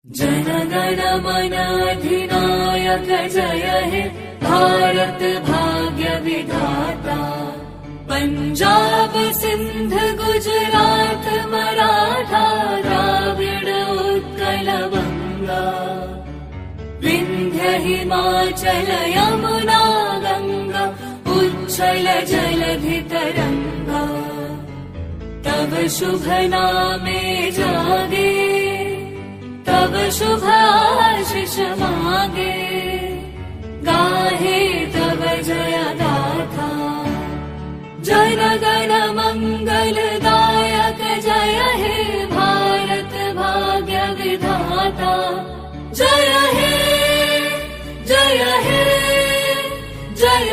जन गण मन अधिनायक जय हे भारत भाग्य विधाता। पंजाब सिंध गुजरात मराठा द्राविड उत्कल बंगा। विंध्य हिमाचल यमुना गंगा उच्छल जलधि तरंगा। तब शुभ नामे जागे तब शुभ आशीष मागे। गाहे तब जय गाथा जन गण मंगल दायक जय हे भारत भाग्य विधाता। जय हे जय हे जय